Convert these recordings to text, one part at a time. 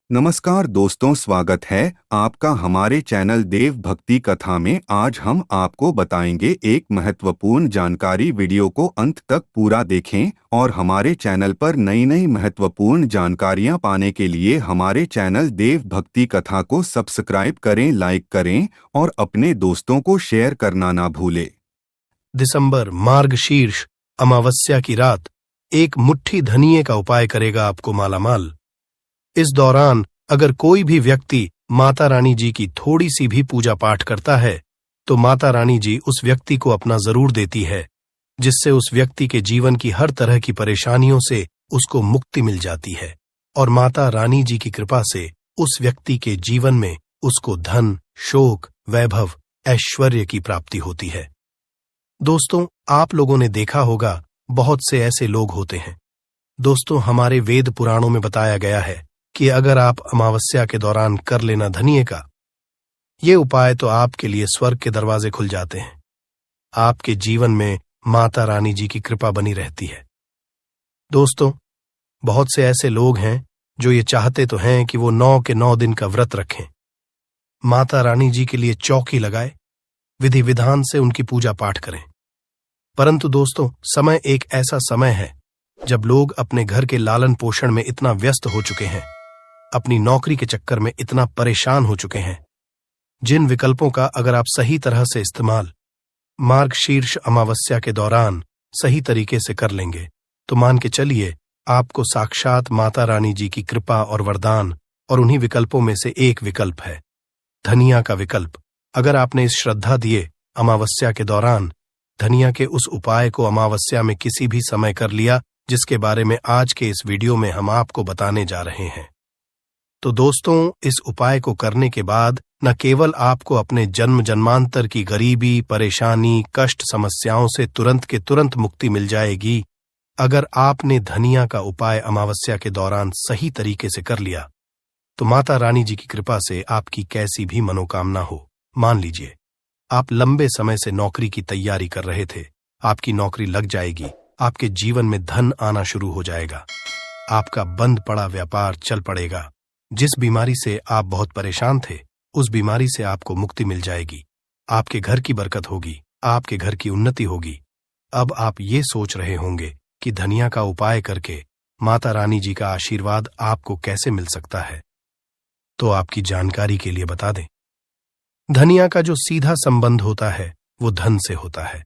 नमस्कार दोस्तों, स्वागत है आपका हमारे चैनल देव भक्ति कथा में। आज हम आपको बताएंगे एक महत्वपूर्ण जानकारी। वीडियो को अंत तक पूरा देखें और हमारे चैनल पर नई नई महत्वपूर्ण जानकारियां पाने के लिए हमारे चैनल देव भक्ति कथा को सब्सक्राइब करें, लाइक करें और अपने दोस्तों को शेयर करना ना भूलें। दिसंबर मार्गशीर्ष अमावस्या की रात एक मुट्ठी धनिये का उपाय करेगा आपको मालामाल। इस दौरान अगर कोई भी व्यक्ति माता रानी जी की थोड़ी सी भी पूजा पाठ करता है तो माता रानी जी उस व्यक्ति को अपना जरूर देती है, जिससे उस व्यक्ति के जीवन की हर तरह की परेशानियों से उसको मुक्ति मिल जाती है और माता रानी जी की कृपा से उस व्यक्ति के जीवन में उसको धन, शोक, वैभव, ऐश्वर्य की प्राप्ति होती है। दोस्तों, आप लोगों ने देखा होगा बहुत से ऐसे लोग होते हैं। दोस्तों, हमारे वेद पुराणों में बताया गया है कि अगर आप अमावस्या के दौरान कर लेना धनिये का ये उपाय तो आपके लिए स्वर्ग के दरवाजे खुल जाते हैं। आपके जीवन में माता रानी जी की कृपा बनी रहती है। दोस्तों, बहुत से ऐसे लोग हैं जो ये चाहते तो हैं कि वो 9 के 9 दिन का व्रत रखें, माता रानी जी के लिए चौकी लगाए, विधि विधान से उनकी पूजा पाठ करें। परंतु दोस्तों, समय एक ऐसा समय है जब लोग अपने घर के लालन पोषण में इतना व्यस्त हो चुके हैं, अपनी नौकरी के चक्कर में इतना परेशान हो चुके हैं, जिन विकल्पों का अगर आप सही तरह से इस्तेमाल मार्गशीर्ष अमावस्या के दौरान सही तरीके से कर लेंगे तो मान के चलिए आपको साक्षात माता रानी जी की कृपा और वरदान। और उन्हीं विकल्पों में से एक विकल्प है धनिया का विकल्प। अगर आपने इस श्रद्धा दिए अमावस्या के दौरान धनिया के उस उपाय को अमावस्या में किसी भी समय कर लिया, जिसके बारे में आज के इस वीडियो में हम आपको बताने जा रहे हैं, तो दोस्तों, इस उपाय को करने के बाद न केवल आपको अपने जन्म जन्मांतर की गरीबी, परेशानी, कष्ट, समस्याओं से तुरंत के तुरंत मुक्ति मिल जाएगी। अगर आपने धनिया का उपाय अमावस्या के दौरान सही तरीके से कर लिया तो माता रानी जी की कृपा से आपकी कैसी भी मनोकामना हो, मान लीजिए आप लंबे समय से नौकरी की तैयारी कर रहे थे, आपकी नौकरी लग जाएगी, आपके जीवन में धन आना शुरू हो जाएगा, आपका बंद पड़ा व्यापार चल पड़ेगा, जिस बीमारी से आप बहुत परेशान थे उस बीमारी से आपको मुक्ति मिल जाएगी, आपके घर की बरकत होगी, आपके घर की उन्नति होगी। अब आप ये सोच रहे होंगे कि धनिया का उपाय करके माता रानी जी का आशीर्वाद आपको कैसे मिल सकता है, तो आपकी जानकारी के लिए बता दें, धनिया का जो सीधा संबंध होता है वो धन से होता है।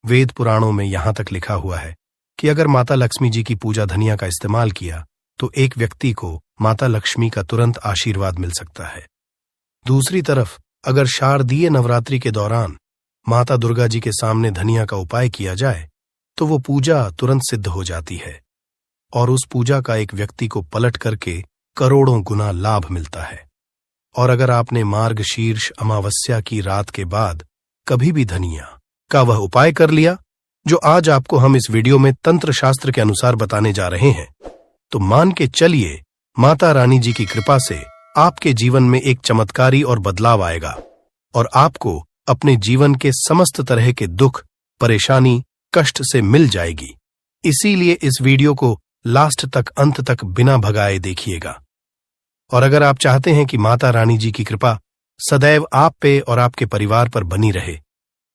वेद पुराणों में यहां तक लिखा हुआ है कि अगर माता लक्ष्मी जी की पूजा धनिया का इस्तेमाल किया तो एक व्यक्ति को माता लक्ष्मी का तुरंत आशीर्वाद मिल सकता है। दूसरी तरफ अगर शारदीय नवरात्रि के दौरान माता दुर्गा जी के सामने धनिया का उपाय किया जाए तो वो पूजा तुरंत सिद्ध हो जाती है और उस पूजा का एक व्यक्ति को पलट करके करोड़ों गुना लाभ मिलता है। और अगर आपने मार्गशीर्ष अमावस्या की रात के बाद कभी भी धनिया का वह उपाय कर लिया जो आज आपको हम इस वीडियो में तंत्र शास्त्र के अनुसार बताने जा रहे हैं, तो मान के चलिए माता रानी जी की कृपा से आपके जीवन में एक चमत्कारी और बदलाव आएगा और आपको अपने जीवन के समस्त तरह के दुख, परेशानी, कष्ट से मिल जाएगी। इसीलिए इस वीडियो को लास्ट तक, अंत तक बिना भगाए देखिएगा। और अगर आप चाहते हैं कि माता रानी जी की कृपा सदैव आप पे और आपके परिवार पर बनी रहे,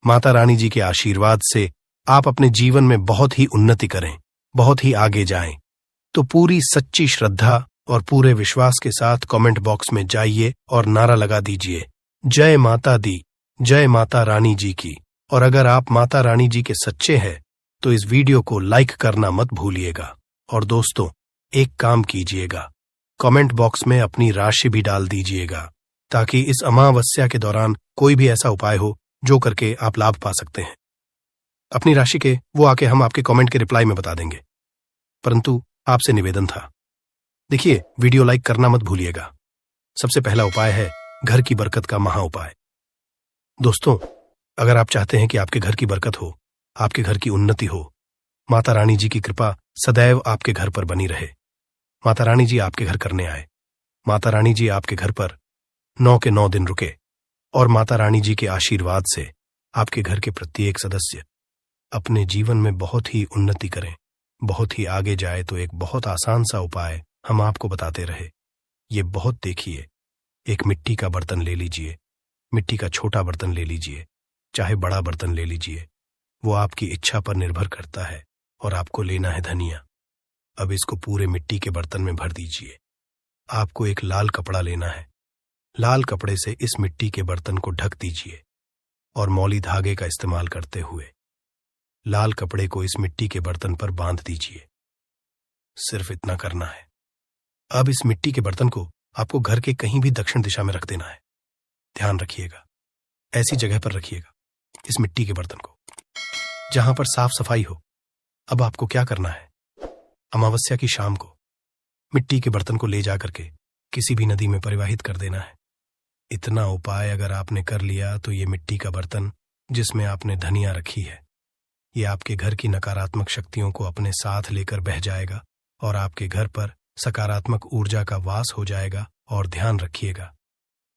माता रानी जी के आशीर्वाद से आप अपने जीवन में बहुत ही उन्नति करें, बहुत ही आगे जाएं, तो पूरी सच्ची श्रद्धा और पूरे विश्वास के साथ कमेंट बॉक्स में जाइए और नारा लगा दीजिए, जय माता दी, जय माता रानी जी की। और अगर आप माता रानी जी के सच्चे हैं तो इस वीडियो को लाइक करना मत भूलिएगा। और दोस्तों, एक काम कीजिएगा, कमेंट बॉक्स में अपनी राशि भी डाल दीजिएगा, ताकि इस अमावस्या के दौरान कोई भी ऐसा उपाय हो जो करके आप लाभ पा सकते हैं। अपनी राशि के वो आके हम आपके कमेंट के रिप्लाई में बता देंगे। परंतु आपसे निवेदन था, देखिए, वीडियो लाइक करना मत भूलिएगा। सबसे पहला उपाय है घर की बरकत का महा उपाय। दोस्तों, अगर आप चाहते हैं कि आपके घर की बरकत हो, आपके घर की उन्नति हो, माता रानी जी की कृपा सदैव आपके घर पर बनी रहे, माता रानी जी आपके घर करने आए, माता रानी जी आपके घर पर 9 के 9 दिन रुके और माता रानी जी के आशीर्वाद से आपके घर के प्रत्येक सदस्य अपने जीवन में बहुत ही उन्नति करें, बहुत ही आगे जाए, तो एक बहुत आसान सा उपाय हम आपको बताते रहे। ये बहुत देखिए। एक मिट्टी का बर्तन ले लीजिए, मिट्टी का छोटा बर्तन ले लीजिए, चाहे बड़ा बर्तन ले लीजिए, वो आपकी इच्छा पर निर्भर करता है। और आपको लेना है धनिया। अब इसको पूरे मिट्टी के बर्तन में भर दीजिए। आपको एक लाल कपड़ा लेना है। लाल कपड़े से इस मिट्टी के बर्तन को ढक दीजिए और मौली धागे का इस्तेमाल करते हुए लाल कपड़े को इस मिट्टी के बर्तन पर बांध दीजिए। सिर्फ इतना करना है। अब इस मिट्टी के बर्तन को आपको घर के कहीं भी दक्षिण दिशा में रख देना है। ध्यान रखिएगा, ऐसी जगह पर रखिएगा इस मिट्टी के बर्तन को जहां पर साफ सफाई हो। अब आपको क्या करना है, अमावस्या की शाम को मिट्टी के बर्तन को ले जाकर के किसी भी नदी में परिवाहित कर देना है। इतना उपाय अगर आपने कर लिया तो ये मिट्टी का बर्तन जिसमें आपने धनिया रखी है, ये आपके घर की नकारात्मक शक्तियों को अपने साथ लेकर बह जाएगा और आपके घर पर सकारात्मक ऊर्जा का वास हो जाएगा। और ध्यान रखिएगा,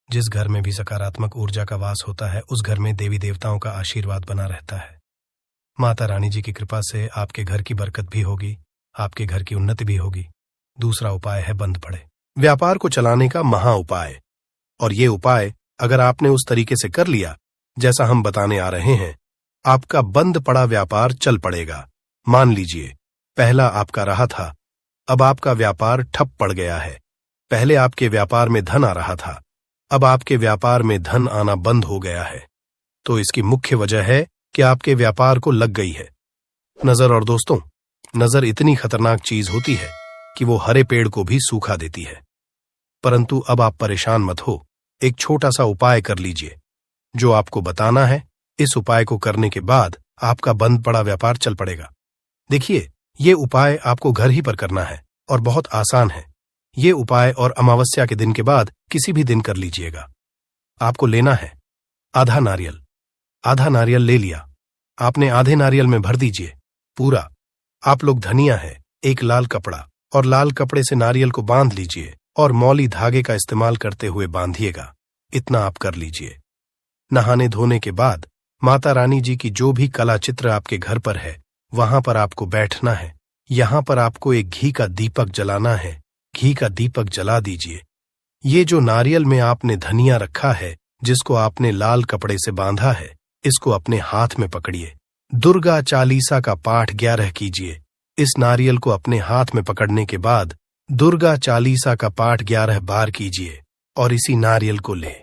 जिस घर में भी सकारात्मक ऊर्जा का वास होता है उस घर में देवी देवताओं का आशीर्वाद बना रहता है। माता रानी जी की कृपा से आपके घर की बरकत भी होगी, आपके घर की उन्नति भी होगी। दूसरा उपाय है बंद पड़े व्यापार को चलाने का महा उपाय। और ये उपाय अगर आपने उस तरीके से कर लिया जैसा हम बताने आ रहे हैं, आपका बंद पड़ा व्यापार चल पड़ेगा। मान लीजिए पहला आपका रहा था, अब आपका व्यापार ठप पड़ गया है। पहले आपके व्यापार में धन आ रहा था, अब आपके व्यापार में धन आना बंद हो गया है। तो इसकी मुख्य वजह है कि आपके व्यापार को लग गई है नजर। और दोस्तों, नजर इतनी खतरनाक चीज होती है कि वो हरे पेड़ को भी सूखा देती है। परंतु अब आप परेशान मत हो, एक छोटा सा उपाय कर लीजिए जो आपको बताना है। इस उपाय को करने के बाद आपका बंद पड़ा व्यापार चल पड़ेगा। देखिए, ये उपाय आपको घर ही पर करना है और बहुत आसान है। ये उपाय और अमावस्या के दिन के बाद किसी भी दिन कर लीजिएगा। आपको लेना है आधा नारियल। आधा नारियल ले लिया आपने, आधे नारियल में भर दीजिए पूरा आप लोग धनिया है, एक लाल कपड़ा, और लाल कपड़े से नारियल को बांध लीजिए और मौली धागे का इस्तेमाल करते हुए बांधिएगा। इतना आप कर लीजिए। नहाने धोने के बाद माता रानी जी की जो भी कला चित्र आपके घर पर है वहां पर आपको बैठना है। यहां पर आपको एक घी का दीपक जलाना है। घी का दीपक जला दीजिए। ये जो नारियल में आपने धनिया रखा है, जिसको आपने लाल कपड़े से बांधा है, इसको अपने हाथ में पकड़िए। दुर्गा चालीसा का पाठ 11 कीजिए। इस नारियल को अपने हाथ में पकड़ने के बाद दुर्गा चालीसा का पाठ 11 बार कीजिए और इसी नारियल को ले।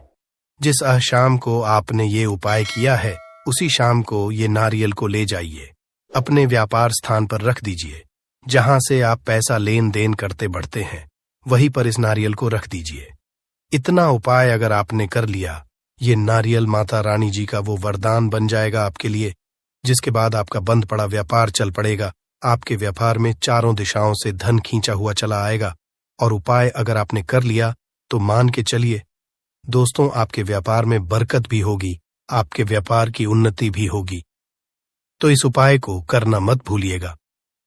जिस शाम को आपने ये उपाय किया है उसी शाम को ये नारियल को ले जाइए, अपने व्यापार स्थान पर रख दीजिए। जहां से आप पैसा लेन देन करते बढ़ते हैं वहीं पर इस नारियल को रख दीजिए। इतना उपाय अगर आपने कर लिया, ये नारियल माता रानी जी का वो वरदान बन जाएगा आपके लिए, जिसके बाद आपका बंद पड़ा व्यापार चल पड़ेगा। आपके व्यापार में चारों दिशाओं से धन खींचा हुआ चला आएगा। और उपाय अगर आपने कर लिया तो मान के चलिए दोस्तों, आपके व्यापार में बरकत भी होगी, आपके व्यापार की उन्नति भी होगी। तो इस उपाय को करना मत भूलिएगा।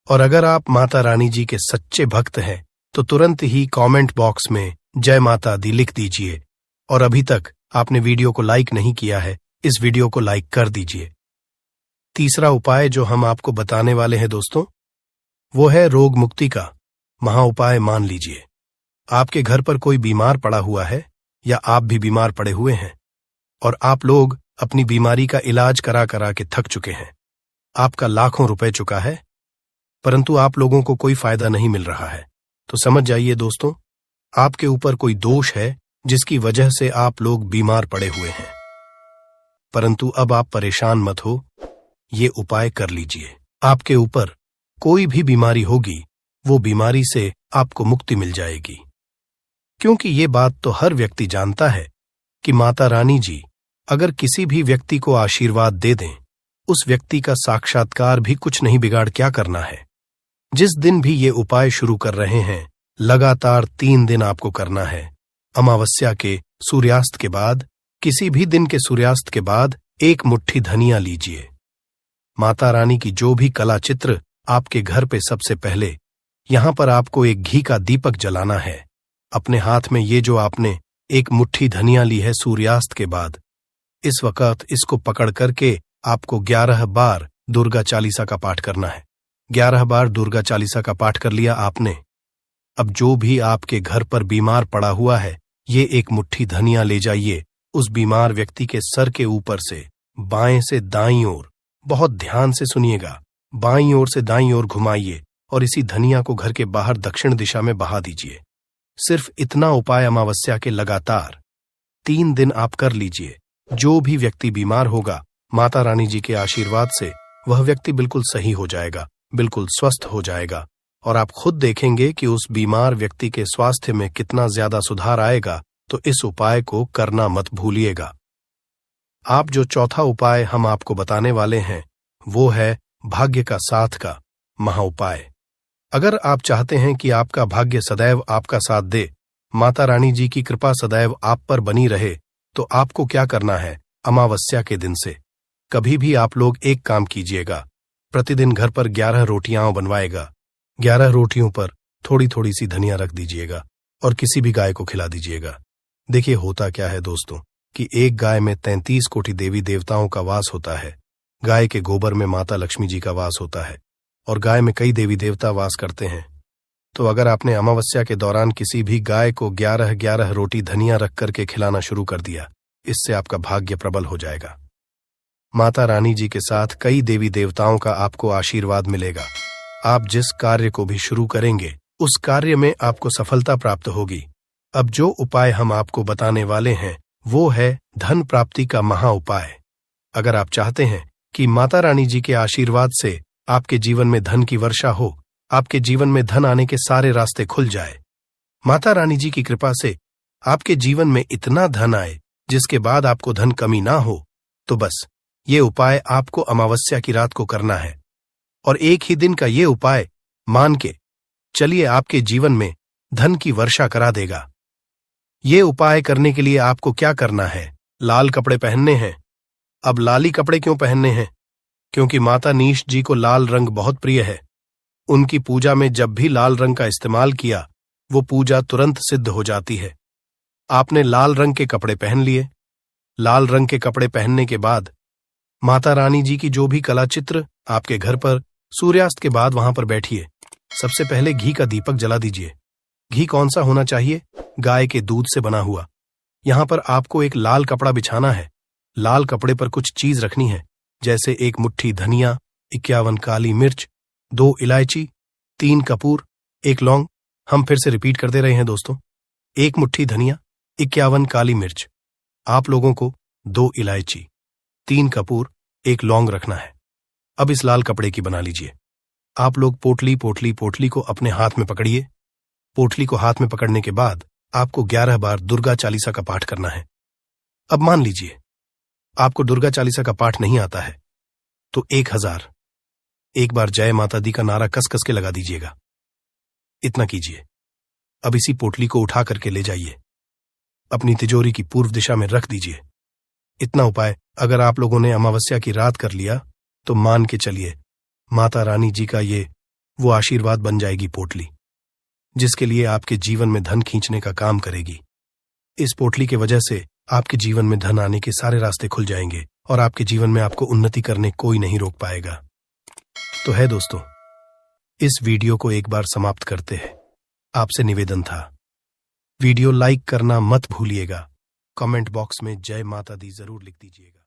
और अगर आप माता रानी जी के सच्चे भक्त हैं तो तुरंत ही कमेंट बॉक्स में जय माता दी लिख दीजिए। और अभी तक आपने वीडियो को लाइक नहीं किया है, इस वीडियो को लाइक कर दीजिए। तीसरा उपाय जो हम आपको बताने वाले हैं दोस्तों, वो है रोग मुक्ति का महा उपाय। मान लीजिए आपके घर पर कोई बीमार पड़ा हुआ है या आप भी बीमार पड़े हुए हैं और आप लोग अपनी बीमारी का इलाज करा करा के थक चुके हैं। आपका लाखों रुपए चुका है परंतु आप लोगों को कोई फायदा नहीं मिल रहा है। तो समझ जाइए दोस्तों, आपके ऊपर कोई दोष है जिसकी वजह से आप लोग बीमार पड़े हुए हैं। परंतु अब आप परेशान मत हो, ये उपाय कर लीजिए। आपके ऊपर कोई भी बीमारी होगी वो बीमारी से आपको मुक्ति मिल जाएगी। क्योंकि ये बात तो हर व्यक्ति जानता है कि माता रानी जी अगर किसी भी व्यक्ति को आशीर्वाद दे दें, उस व्यक्ति का साक्षात्कार भी कुछ नहीं बिगाड़ क्या करना है। जिस दिन भी ये उपाय शुरू कर रहे हैं, लगातार 3 दिन आपको करना है। अमावस्या के सूर्यास्त के बाद, किसी भी दिन के सूर्यास्त के बाद 1 मुट्ठी धनिया लीजिए। माता रानी की जो भी कला चित्र आपके घर पे सबसे पहले यहां पर आपको एक घी का दीपक जलाना है। अपने हाथ में ये जो आपने 1 मुट्ठी धनिया ली है सूर्यास्त के बाद, इस वक्त इसको पकड़ करके आपको 11 बार दुर्गा चालीसा का पाठ करना है। 11 बार दुर्गा चालीसा का पाठ कर लिया आपने, अब जो भी आपके घर पर बीमार पड़ा हुआ है, ये एक मुट्ठी धनिया ले जाइए, उस बीमार व्यक्ति के सर के ऊपर से बाएं से दाईं ओर, बहुत ध्यान से सुनिएगा, बाईं ओर से दाईं ओर घुमाइए और इसी धनिया को घर के बाहर दक्षिण दिशा में बहा दीजिए। सिर्फ इतना उपाय अमावस्या के लगातार 3 दिन आप कर लीजिए। जो भी व्यक्ति बीमार होगा, माता रानी जी के आशीर्वाद से वह व्यक्ति बिल्कुल सही हो जाएगा, बिल्कुल स्वस्थ हो जाएगा और आप खुद देखेंगे कि उस बीमार व्यक्ति के स्वास्थ्य में कितना ज्यादा सुधार आएगा। तो इस उपाय को करना मत भूलिएगा। आप जो चौथा उपाय हम आपको बताने वाले हैं वो है भाग्य का साथ का महा उपाय। अगर आप चाहते हैं कि आपका भाग्य सदैव आपका साथ दे, माता रानी जी की कृपा सदैव आप पर बनी रहे, तो आपको क्या करना है? अमावस्या के दिन से कभी भी आप लोग एक काम कीजिएगा, प्रतिदिन घर पर 11 रोटियां बनवाएगा, 11 रोटियों पर थोड़ी थोड़ी सी धनिया रख दीजिएगा और किसी भी गाय को खिला दीजिएगा। देखिए होता क्या है दोस्तों कि एक गाय में 33 कोटि देवी देवताओं का वास होता है। गाय के गोबर में माता लक्ष्मी जी का वास होता है और गाय में कई देवी देवता वास करते हैं। तो अगर आपने अमावस्या के दौरान किसी भी गाय को 11-11 रोटी धनिया रख करके खिलाना शुरू कर दिया, इससे आपका भाग्य प्रबल हो जाएगा। माता रानी जी के साथ कई देवी देवताओं का आपको आशीर्वाद मिलेगा। आप जिस कार्य को भी शुरू करेंगे उस कार्य में आपको सफलता प्राप्त होगी। अब जो उपाय हम आपको बताने वाले हैं वो है धन प्राप्ति का महा उपाय। अगर आप चाहते हैं कि माता रानी जी के आशीर्वाद से आपके जीवन में धन की वर्षा हो, आपके जीवन में धन आने के सारे रास्ते खुल जाए, माता रानी जी की कृपा से आपके जीवन में इतना धन आए जिसके बाद आपको धन कमी ना हो, तो बस ये उपाय आपको अमावस्या की रात को करना है। और एक ही दिन का ये उपाय मान के चलिए आपके जीवन में धन की वर्षा करा देगा। ये उपाय करने के लिए आपको क्या करना है? लाल कपड़े पहनने हैं। अब लाली कपड़े क्यों पहनने हैं? क्योंकि माता नीश जी को लाल रंग बहुत प्रिय है। उनकी पूजा में जब भी लाल रंग का इस्तेमाल किया, वो पूजा तुरंत सिद्ध हो जाती है। आपने लाल रंग के कपड़े पहन लिए। लाल रंग के कपड़े पहनने के बाद माता रानी जी की जो भी कला चित्र आपके घर पर सूर्यास्त के बाद वहां पर बैठिए। सबसे पहले घी का दीपक जला दीजिए। घी कौन सा होना चाहिए? गाय के दूध से बना हुआ। यहां पर आपको एक लाल कपड़ा बिछाना है। लाल कपड़े पर कुछ चीज रखनी है, जैसे 1 मुट्ठी धनिया, 51 काली मिर्च, 2 इलायची, 3 कपूर, 1 लौंग। हम फिर से रिपीट कर दे रहे हैं दोस्तों। 1 मुट्ठी धनिया, 51 काली मिर्च, आप लोगों को 2 इलायची, 3 कपूर, 1 लौंग रखना है। अब इस लाल कपड़े की बना लीजिए। आप लोग पोटली को अपने हाथ में पकड़िए। पोटली को हाथ में पकड़ने के बाद आपको 11 बार दुर्गा चालीसा का पाठ करना है। अब मान लीजिए आपको दुर्गा चालीसा का पाठ नहीं आता है, तो 1000 एक बार जय माता दी का नारा कस कस के लगा दीजिएगा। इतना कीजिए। अब इसी पोटली को उठा करके ले जाइए, अपनी तिजोरी की पूर्व दिशा में रख दीजिए। इतना उपाय अगर आप लोगों ने अमावस्या की रात कर लिया तो मान के चलिए माता रानी जी का वो आशीर्वाद बन जाएगी पोटली, जिसके लिए आपके जीवन में धन खींचने का काम करेगी। इस पोटली के वजह से आपके जीवन में धन आने के सारे रास्ते खुल जाएंगे और आपके जीवन में आपको उन्नति करने कोई नहीं रोक पाएगा। तो है दोस्तों, इस वीडियो को एक बार समाप्त करते हैं। आपसे निवेदन था, वीडियो लाइक करना मत भूलिएगा। कमेंट बॉक्स में जय माता दी जरूर लिख दीजिएगा।